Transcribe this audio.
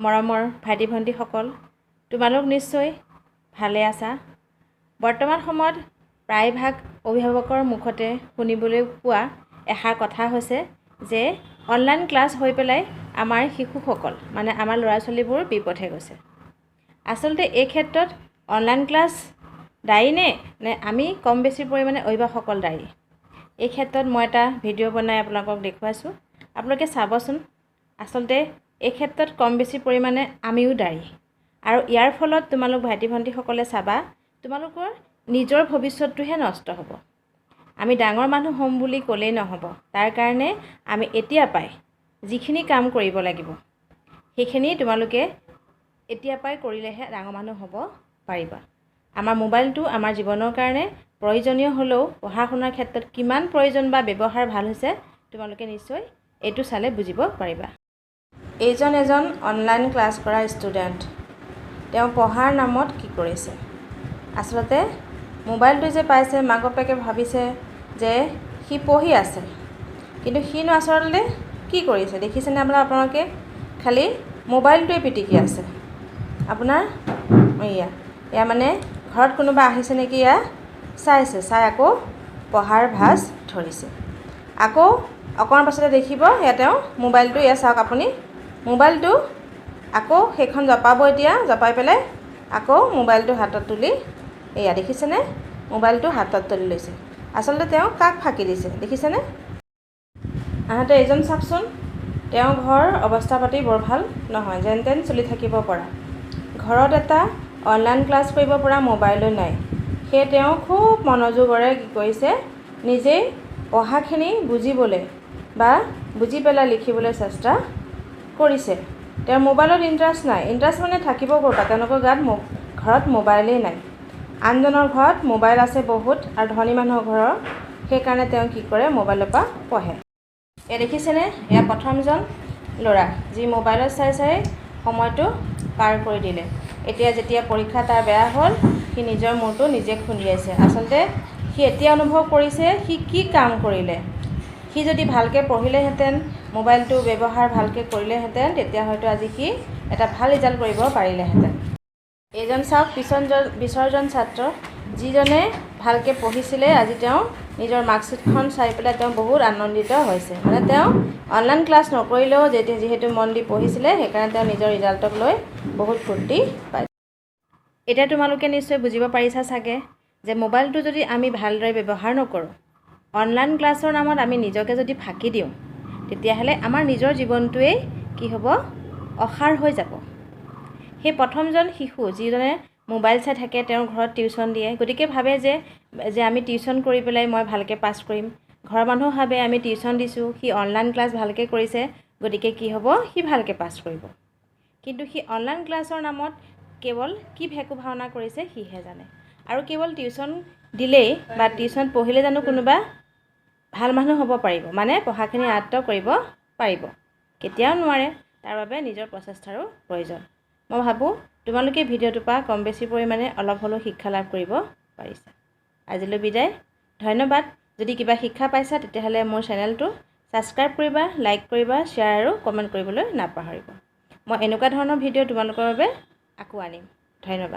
মৰমৰ ভাইটি ভণ্টিসকল, তোমালোক নিশ্চয় ভালে আছা। বৰ্তমান সময়ত প্ৰায়ভাগ অভিভাৱকৰ মুখতে শুনিবলৈ পোৱা এষাৰ কথা হৈছে যে অনলাইন ক্লাছ হৈ পেলাই আমাৰ শিশুসকল মানে আমাৰ ল'ৰা ছোৱালীবোৰ বিপথে গৈছে। আচলতে এই ক্ষেত্ৰত অনলাইন ক্লাছ দায়ী নে আমি কম বেছি পৰিমাণে অভিভাৱকসকল দায়ী? এই ক্ষেত্ৰত মই এটা ভিডিঅ' বনাই আপোনালোকক দেখুৱাইছোঁ, আপোনালোকে চাবচোন। আচলতে এই ক্ষেত্ৰত কম বেছি পৰিমাণে আমিও দায়ী। আৰু ইয়াৰ ফলত তোমালোক ভাইটি ভণ্টিসকলে চাবা, তোমালোকৰ নিজৰ ভৱিষ্যতটোহে নষ্ট হ'ব। আমি ডাঙৰ মানুহ হ'ম বুলি ক'লেই নহ'ব, তাৰ কাৰণে আমি এতিয়া পাই যিখিনি কাম কৰিব লাগিব সেইখিনি তোমালোকে এতিয়া পাই কৰিলেহে ডাঙৰ মানুহ হ'ব পাৰিবা। আমাৰ মোবাইলটো আমাৰ জীৱনৰ কাৰণে প্ৰয়োজনীয় হ'লেও পঢ়া শুনাৰ ক্ষেত্ৰত কিমান প্ৰয়োজন বা ব্যৱহাৰ ভাল হৈছে তোমালোকে নিশ্চয় এইটো চালে বুজিব পাৰিবা। এইজন এজন অনলাইন ক্লাছ কৰা ষ্টুডেণ্ট, তেওঁ পঢ়াৰ নামত কি কৰিছে? আচলতে মোবাইলটো যে পাইছে, মাক বাপেকে ভাবিছে যে সি পঢ়ি আছে, কিন্তু সিনো আচলতে কি কৰিছে দেখিছেনে আপোনালোকে? খালি মোবাইলটোৱে পিটিকি আছে। আপোনাৰ এয়া মানে ঘৰত কোনোবা আহিছে নেকি, এয়া চাইছে, চাই আকৌ পঢ়াৰ ভাজ ধৰিছে। আকৌ অকণমান পাছতে দেখিব এয়া তেওঁ মোবাইলটো, এয়া চাওক আপুনি, মোবাইলটো আকৌ সেইখন জপাব, এতিয়া জপাই পেলাই আকৌ মোবাইলটো হাতত তুলি, এয়া দেখিছেনে মোবাইলটো হাতত তুলি লৈছে। আচলতে তেওঁ কাক ফাঁকি দিছে দেখিছেনে? আনহাতে এইজন চাওকচোন, তেওঁৰ ঘৰ অৱস্থা পাতি বৰ ভাল নহয়, যেন তেন চলি থাকিব পৰা। ঘৰত এটা অনলাইন ক্লাছ কৰিব পৰা মোবাইলো নাই। সেয়ে তেওঁ খুব মনোযোগেৰে কি কৰিছে, নিজেই পঢ়াখিনি বুজিবলৈ বা বুজি পেলাই লিখিবলৈ চেষ্টা কৰিছে। তেওঁৰ মোবাইলত ইণ্টাৰেষ্ট নাই। ইণ্টাৰেষ্ট মানে থাকিব ক'ৰ পৰা, তেওঁলোকৰ গাত ঘৰত মোবাইলেই নাই। আনজনৰ ঘৰত মোবাইল আছে বহুত, আৰু ধনী মানুহৰ ঘৰৰ, সেইকাৰণে তেওঁ কি কৰে, মোবাইলৰ পৰা পঢ়ে। এয়া দেখিছেনে, এয়া প্ৰথমজন ল'ৰা যি মোবাইলত চাই চাই সময়টো পাৰ কৰি দিলে। এতিয়া যেতিয়া পৰীক্ষা তাৰ বেয়া হ'ল, সি নিজৰ মূৰটো নিজে খুন্দিয়াইছে। আচলতে সি এতিয়া অনুভৱ কৰিছে সি কি কাম কৰিলে। সি যদি ভালকৈ পঢ়িলেহেঁতেন, মোবাইলটো ব্যৱহাৰ ভালকৈ কৰিলেহেঁতেন, তেতিয়া হয়তো আজি সি এটা ভাল ৰিজাল্ট কৰিব পাৰিলেহেঁতেন। এইজন চাওক পিছৰজন ছাত্ৰ, যিজনে ভালকৈ পঢ়িছিলে, আজি তেওঁ নিজৰ মাৰ্কশ্বিটখন চাই পেলাই তেওঁ বহুত আনন্দিত হৈছে। মানে তেওঁ অনলাইন ক্লাছ নকৰিলেও যিহেতু মন দি পঢ়িছিলে, সেইকাৰণে তেওঁ নিজৰ ৰিজাল্টক লৈ বহুত ফূৰ্তি পাইছে। এতিয়া তোমালোকে নিশ্চয় বুজিব পাৰিছা চাগে যে মোবাইলটো যদি আমি ভালদৰে ব্যৱহাৰ নকৰোঁ, অনলাইন ক্লাছৰ নামত আমি নিজকে যদি ফাঁকি দিওঁ, তেতিয়াহ'লে আমাৰ নিজৰ জীৱনটোৱেই কি হ'ব, অসাৰ হৈ যাব। সেই প্ৰথমজন শিশু যিজনে মোবাইল চাই থাকে, তেওঁৰ ঘৰত টিউশ্যন দিয়ে, গতিকে ভাবে যে আমি টিউশ্যন কৰি পেলাই মই ভালকৈ পাছ কৰিম। ঘৰৰ মানুহ ভাবে আমি টিউশ্যন দিছোঁ, সি অনলাইন ক্লাছ ভালকৈ কৰিছে, গতিকে কি হ'ব, সি ভালকৈ পাছ কৰিব। কিন্তু সি অনলাইন ক্লাছৰ নামত কেৱল কি ভেকু ভাওনা কৰিছে সিহে জানে। আৰু কেৱল টিউশ্যন দিলেই বা টিউশ্যন পঢ়িলে জানো কোনোবা ভাল মানুহ হ'ব পাৰিব, মানে পঢ়াখিনি আয়ত্ব কৰিব পাৰিব? কেতিয়াও নোৱাৰে। তাৰ বাবে নিজৰ প্ৰচেষ্টাৰো প্ৰয়োজন। মই ভাবোঁ তোমালোকে ভিডিঅ'টোৰ পৰা কম বেছি পৰিমাণে অলপ হ'লেও শিক্ষা লাভ কৰিব পাৰিছা। আজিলৈ বিদায়, ধন্যবাদ। যদি কিবা শিক্ষা পাইছা তেতিয়াহ'লে মোৰ চেনেলটো ছাবস্ক্ৰাইব কৰিবা, লাইক কৰিবা, শ্বেয়াৰ আৰু কমেণ্ট কৰিবলৈ নাপাহৰিবা। মই এনেকুৱা ধৰণৰ ভিডিঅ' তোমালোকৰ বাবে আকৌ আনিম। ধন্যবাদ।